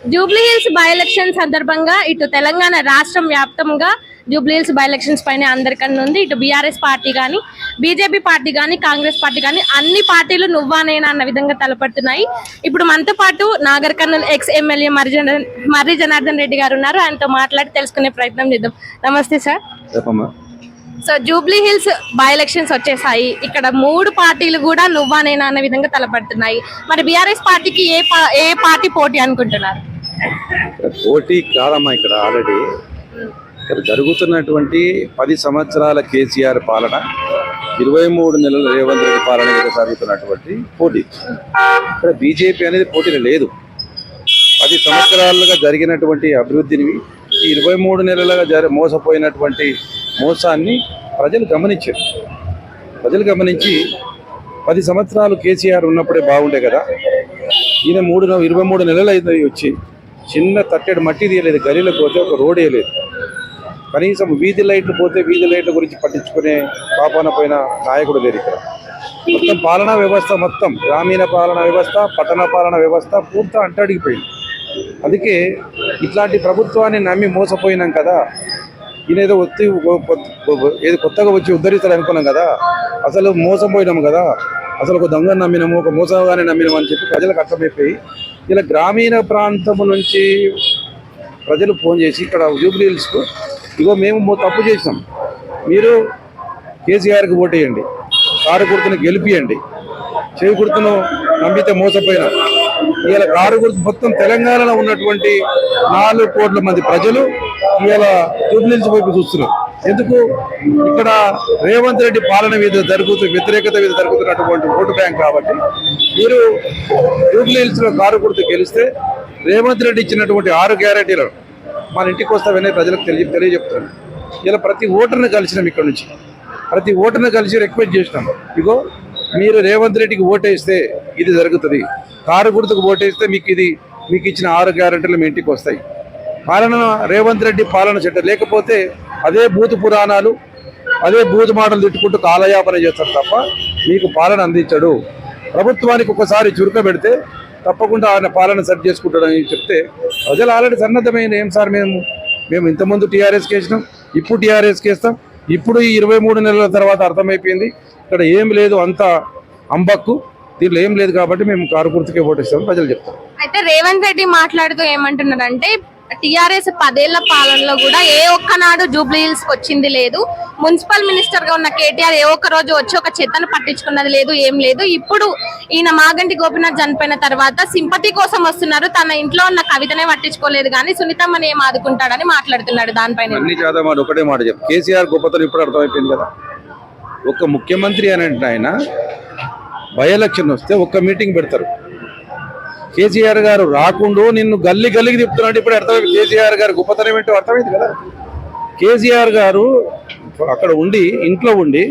Jubilee hills by election సందర్భంగా ఇటు తెలంగాణ రాష్ట్రం వ్యాప్తంగా జూబ్లీ హిల్స్ బై ఎలక్షన్స్ పైన అందరికన్నా ఉంది. ఇటు బీఆర్ఎస్ పార్టీ కానీ, బీజేపీ పార్టీ కానీ, కాంగ్రెస్ పార్టీ కానీ అన్ని పార్టీలు నువ్వా నేనా అన్న విధంగా తలపడుతున్నాయి. ఇప్పుడు మనతో పాటు నాగర్ కర్నూల్ ఎక్స్ ఎమ్మెల్యే మర్రి జనార్దన్ రెడ్డి గారు ఉన్నారు. ఆయనతో మాట్లాడి తెలుసుకునే ప్రయత్నం చేద్దాం. నమస్తే sir. So Jubilee hills by elections వచ్చేసాయి. ఇక్కడ 3 పార్టీలు కూడా నువ్వా నేనా అన్న విధంగా తలపడుతున్నాయి. మరి బీఆర్ఎస్ పార్టీకి ఏ పార్టీ పోటీ అనుకుంటున్నారు? పోటీ కాదమ్మా. ఇక్కడ ఆల్రెడీ ఇక్కడ జరుగుతున్నటువంటి 10 సంవత్సరాల కేసీఆర్ పాలన, 23 నెలల రేవంత్ రెడ్డి పాలన మీద జరుగుతున్నటువంటి పోటీ. ఇక్కడ బీజేపీ అనేది పోటీలో లేదు. 10 సంవత్సరాలుగా జరిగినటువంటి అభివృద్ధిని, ఈ 23 నెలలుగా మోసపోయినటువంటి మోసాన్ని ప్రజలు గమనించారు. ప్రజలు గమనించి 10 సంవత్సరాలు కేసీఆర్ ఉన్నప్పుడే బాగుండే కదా, ఈయన 23 నెలలు అయితే వచ్చి చిన్న తట్టెడు మట్టి తీయలేదు, గలీలకు పోతే ఒక రోడ్ వేయలేదు, కనీసం వీధి లైట్లు పోతే వీధి లైట్ల గురించి పట్టించుకునే పాపాన పైన నాయకుడు లేరు. ఇక్కడ మొత్తం పాలనా వ్యవస్థ, మొత్తం గ్రామీణ పాలనా వ్యవస్థ, పట్టణ పాలనా వ్యవస్థ పూర్తి అంటడిగిపోయింది. అందుకే ఇట్లాంటి ప్రభుత్వాన్ని నమ్మి మోసపోయినాం కదా, ఈయన ఏదో ఏదో కొత్తగా వచ్చి ఉద్ధరిస్తాడు అనుకున్నాం కదా, అసలు మోసపోయినాము కదా, అసలు ఒక దొంగ నమ్మినాము, ఒక మోసగానే నమ్మినాము అని చెప్పి ప్రజలకు అర్థమైపోయి ఇలా గ్రామీణ ప్రాంతం నుంచి ప్రజలు ఫోన్ చేసి ఇక్కడ జూబ్లీ హిల్స్కు, ఇగో మేము తప్పు చేసినాం, మీరు కేసీఆర్కి ఓటేయండి, కారు గుర్తును గెలిపియండి, చేయి గుర్తును నమ్మితే మోసపోయినా. ఇవాళ కారు గుర్తు మొత్తం తెలంగాణలో ఉన్నటువంటి 4 కోట్ల మంది ప్రజలు ఇవాళ జూబ్లీ హిల్స్ వైపు చూస్తున్నారు. ఎందుకు? ఇక్కడ రేవంత్ రెడ్డి పాలన మీద వ్యతిరేకత మీద జరుగుతున్నటువంటి ఓటు బ్యాంక్. కాబట్టి మీరు జూబ్లీ హిల్స్ లో కారు గుర్తు గెలిస్తే రేవంత్ రెడ్డి ఇచ్చినటువంటి 6 గ్యారెంటీలు మన ఇంటికి వస్తామని ప్రజలకు తెలియజెప్తున్నాం. ఇలా ప్రతి ఓటర్ని కలిసినాం, ఇక్కడ నుంచి ప్రతి ఓటర్ని కలిసి రిక్వెస్ట్ చేసినాం, ఇగో మీరు రేవంత్ రెడ్డికి ఓటేస్తే ఇది జరుగుతుంది, కారు గుర్తుకు ఓటేస్తే మీకు ఇచ్చిన 6 గ్యారెంటీలు మీ ఇంటికి వస్తాయి. పాలన రేవంత్ రెడ్డి పాలన చెట్ట, లేకపోతే అదే బూతు పురాణాలు, అదే బూతు మాటలు తిట్టుకుంటూ కాలయాపన చేస్తారు తప్ప మీకు పాలన అందించడు. ప్రభుత్వానికి ఒకసారి చురుక పెడితే తప్పకుండా ఆయన పాలన సెట్ చేసుకుంటాడని చెప్తే ప్రజలు ఆల్రెడీ సన్నద్ధమైన, ఏం సార్ మేము ఇంతకుముందు టీఆర్ఎస్కి వేసినాం, ఇప్పుడు టీఆర్ఎస్కి వేస్తాం, ఇప్పుడు ఈ 23 నెలల తర్వాత అర్థమైపోయింది ఇక్కడ ఏం లేదు, అంత అంబక్కు, దీంట్లో ఏం లేదు, కాబట్టి మేము కారు గుర్తుకే ఓటేస్తామని ప్రజలు చెప్తారు. అయితే రేవంత్ రెడ్డి మాట్లాడుతూ ఏమంటున్నారంటే, టీఆర్ఎస్ 10 ఏళ్ల పాలనలో కూడా ఏ ఒక్కనాడు జూబ్లీ హిల్స్ వచ్చింది లేదు, మున్సిపల్ మినిస్టర్ గా ఉన్న కేటీఆర్ ఏ ఒక్క రోజు వచ్చి ఒక చెత్తను పట్టించుకున్నది లేదు, ఏం లేదు. ఇప్పుడు ఈయన మాగంటి గోపీనాథ్ చనిపోయిన తర్వాత సింపతి కోసం వస్తున్నారు, తన ఇంట్లో ఉన్న కవితనే పట్టించుకోలేదు కానీ సునీతమ్మని ఏం ఆదుకుంటాడని మాట్లాడుతున్నాడు. దానిపైన ఒకటే మాట చెప్పు, కేసీఆర్ గొప్పతనం ఇప్పుడు అర్థమైపోయింది కదా. ఒక ముఖ్యమంత్రి అని అంటే ఆయన బై ఎలక్షన్ వస్తే ఒక్క మీటింగ్ పెడతారు. కేసీఆర్ గారు రాకుండా నిన్ను గల్లికి తిప్పుతున్నాడు. ఇప్పుడు అర్థమైంది కేసీఆర్ గారు గొప్పతనం ఏంటో అర్థమైంది కదా. కేసీఆర్ గారు అక్కడ ఉండి, ఇంట్లో ఉండి,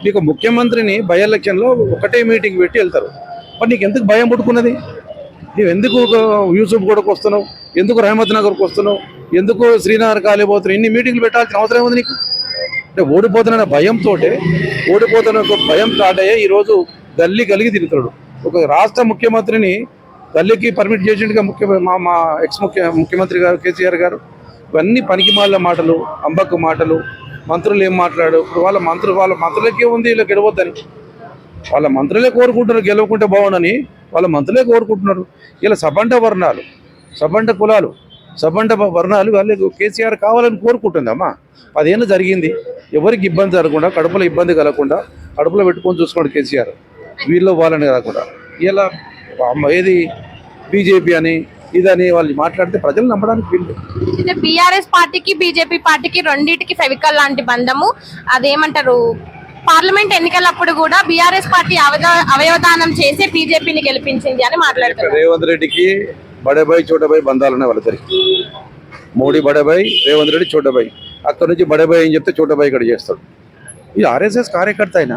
నీకు ముఖ్యమంత్రిని బై ఎలక్షన్లో ఒకటే మీటింగ్ పెట్టి వెళ్తారు. మరి నీకు ఎందుకు భయం పుట్టుకున్నది? నువ్వు ఎందుకు యూసుఫ్ గూడకు వస్తున్నావు, ఎందుకు రహమత్ నగర్కి వస్తున్నావు, ఎందుకు శ్రీనగర్ కాలేపోతున్నావు? ఇన్ని మీటింగ్లు పెట్టాల్సిన అవసరం ఉంది నీకు? అంటే ఓడిపోతున్న భయంతో, ఓడిపోతున్న భయం స్టార్ట్ అయ్యే ఈరోజు గల్లికి తిరుగుతాడు. ఒక రాష్ట్ర ముఖ్యమంత్రిని గల్లీకి పర్మిట్ చేసిండుగా మా ఎక్స్ ముఖ్యమంత్రి గారు కేసీఆర్ గారు. ఇవన్నీ పనికిమాల మాటలు, అంబక్కు మాటలు. మంత్రులు ఏం మాట్లాడు? ఇప్పుడు వాళ్ళ మంత్రులకే ఉంది ఇలా గెలవద్దని. వాళ్ళ మంత్రులే కోరుకుంటున్నారు గెలవకుంటే బాగుండని, వాళ్ళ మంత్రులే కోరుకుంటున్నారు. ఇలా సబండ వర్ణాలు, సబండ కులాలు, సబండ వర్ణాలు వాళ్ళు కేసీఆర్ కావాలని కోరుకుంటుందమ్మా. 10 ఏళ్ళు జరిగింది, ఎవరికి ఇబ్బంది జరగకుండా, కడుపులో ఇబ్బంది కలగకుండా కడుపులో పెట్టుకొని చూసుకున్నాడు కేసీఆర్. వీళ్ళు వాళ్ళని కాకుండా ఇలా ఏది బీజేపీ అని ఇదని వాళ్ళు మాట్లాడితే ప్రజలు నమ్మడానికి వీళ్ళు. బీఆర్ఎస్ పార్టీకి బీజేపీ పార్టీకి రెండింటికి ఫెవికల్ లాంటి బంధము. అదేమంటారు, పార్లమెంట్ ఎన్నికలప్పుడు కూడా బీఆర్ఎస్ పార్టీ అవయవదానం చేసి బీజేపీని గెలిపించింది అని మాట్లాడుతున్నారు. రేవంత్ రెడ్డికి బడేబాయ్ చోటబాయ్ బంధాలు ఉన్నాయి వాళ్ళిద్దరికి. మోడీ బడేబాయ్, రేవంత్ రెడ్డి చోటబాయ్. అక్కడ నుంచి బడేబాయ్ అని చెప్తే చోటబాయ్ ఇక్కడ చేస్తాడు. ఇది ఆర్ఎస్ఎస్ కార్యకర్త ఆయన.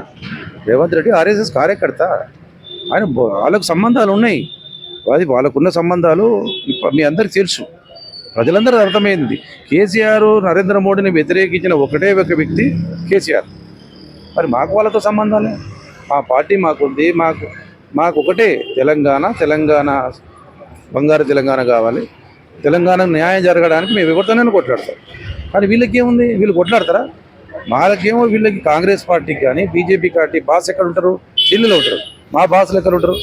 రేవంత్ రెడ్డి ఆర్ఎస్ఎస్ కార్యకర్త. ఆయన వాళ్ళకు సంబంధాలు ఉన్నాయి, వాళ్ళకున్న సంబంధాలు మీ అందరికి తెలుసు, ప్రజలందరూ అర్థమైంది. కేసీఆర్ నరేంద్ర మోడీని వ్యతిరేకించిన ఒకటే ఒక వ్యక్తి కేసీఆర్. మరి మాకు వాళ్ళతో సంబంధాలే, మా పార్టీ మాకుంది, మాకు ఒకటే తెలంగాణ బంగారు తెలంగాణ కావాలి. తెలంగాణకు న్యాయం జరగడానికి మేము ఎవరితోనైనా కొట్లాడతాం. కానీ వీళ్ళకి ఏముంది, వీళ్ళు కొట్లాడతారా? వాళ్ళకేమో వీళ్ళకి కాంగ్రెస్ పార్టీకి కానీ బీజేపీ పార్టీ బాస్ ఎక్కడ ఉంటారు? ఢిల్లీలో ఉంటారు. మా బాసులు ఎక్కడ ఉంటారు?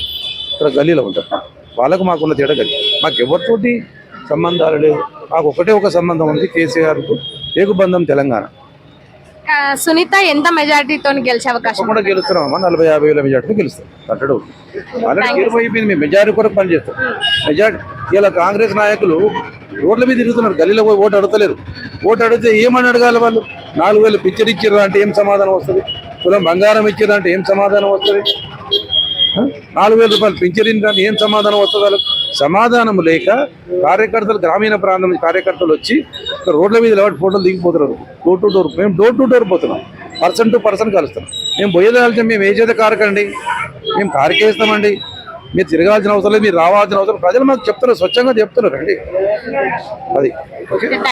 ఇక్కడ గల్లీలో ఉంటారు. వాళ్ళకు మాకున్న తేడా గల్లీ. మాకు ఎవరితోటి సంబంధాలు లేవు. మాకు ఒకటే ఒక సంబంధం ఉంది, కేసీఆర్కు ఏకుబంధం తెలంగాణ. సునీత ఎంత మెజారిటీతో గెలిచే అవకాశం? కూడా గెలుస్తున్నామా 40-50 వేల మెజార్టీతో గెలుస్తాం. కట్టడు ఆల్రెడీ గెలిపోయిపోయింది. మేము మెజారిటీ కూడా పనిచేస్తాం. మెజారిటీ ఇలా కాంగ్రెస్ నాయకులు రోడ్ల మీద తిరుగుతున్నారు, గల్లీలో పోయి ఓటు అడగలేరు. ఓటు అడిగితే ఏమని అడగాలి? వాళ్ళు 4,000 పిక్చర్ ఇచ్చారు అంటే ఏం సమాధానం వస్తుంది? కులం బంగారం ఇచ్చారు అంటే ఏం సమాధానం వస్తుంది? 4,000 రూపాయలు పింఛన్ అంటే ఏం సమాధానం వస్తుంది? వాళ్ళకి సమాధానం లేక కార్యకర్తలు, గ్రామీణ ప్రాంతం కార్యకర్తలు వచ్చి రోడ్ల మీద నిలబడి ఫోటోలు దిగిపోతున్నారు. Door to door. మేము డోర్ టు డోర్ పోతున్నాం, పర్సన్ టు పర్సన్ కలుస్తాం. మేము పోయేది కలిసి మేము ఏ చేత కారకండి, మేము కారకేస్తామండి. మీరు తిరగాల్సిన అవసరం లేదు, మీరు రావాల్సిన అవసరం. ప్రజలు మాకు చెప్తున్నారు, స్వచ్ఛంగా చెప్తున్నారు అండి. అది ఓకే.